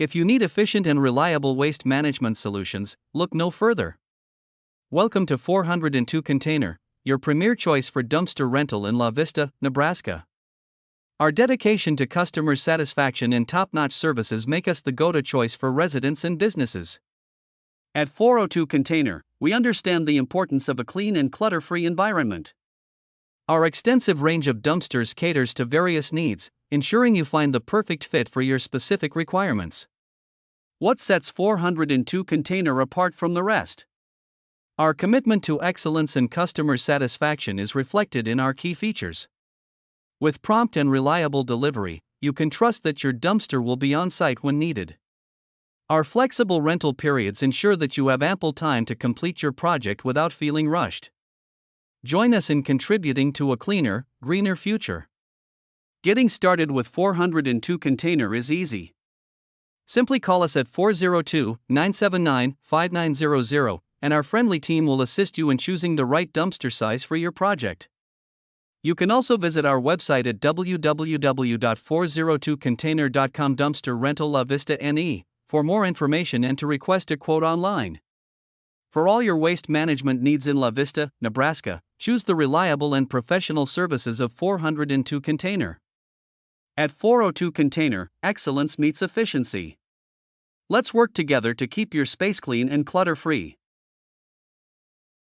If you need efficient and reliable waste management solutions, look no further. Welcome to 402 Container, your premier choice for dumpster rental in La Vista, Nebraska. Our dedication to customer satisfaction and top-notch services make us the go-to choice for residents and businesses. At 402 Container, we understand the importance of a clean and clutter-free environment. Our extensive range of dumpsters caters to various needs, ensuring you find the perfect fit for your specific requirements. What sets 402 Container apart from the rest? Our commitment to excellence and customer satisfaction is reflected in our key features. With prompt and reliable delivery, you can trust that your dumpster will be on site when needed. Our flexible rental periods ensure that you have ample time to complete your project without feeling rushed. Join us in contributing to a cleaner, greener future. Getting started with 402 Container is easy. Simply call us at 402-979-5900, and our friendly team will assist you in choosing the right dumpster size for your project. You can also visit our website at www.402container.com dumpster rental La Vista NE for more information and to request a quote online. For all your waste management needs in La Vista, Nebraska, choose the reliable and professional services of 402 Container. At 402 Container, excellence meets efficiency. Let's work together to keep your space clean and clutter-free.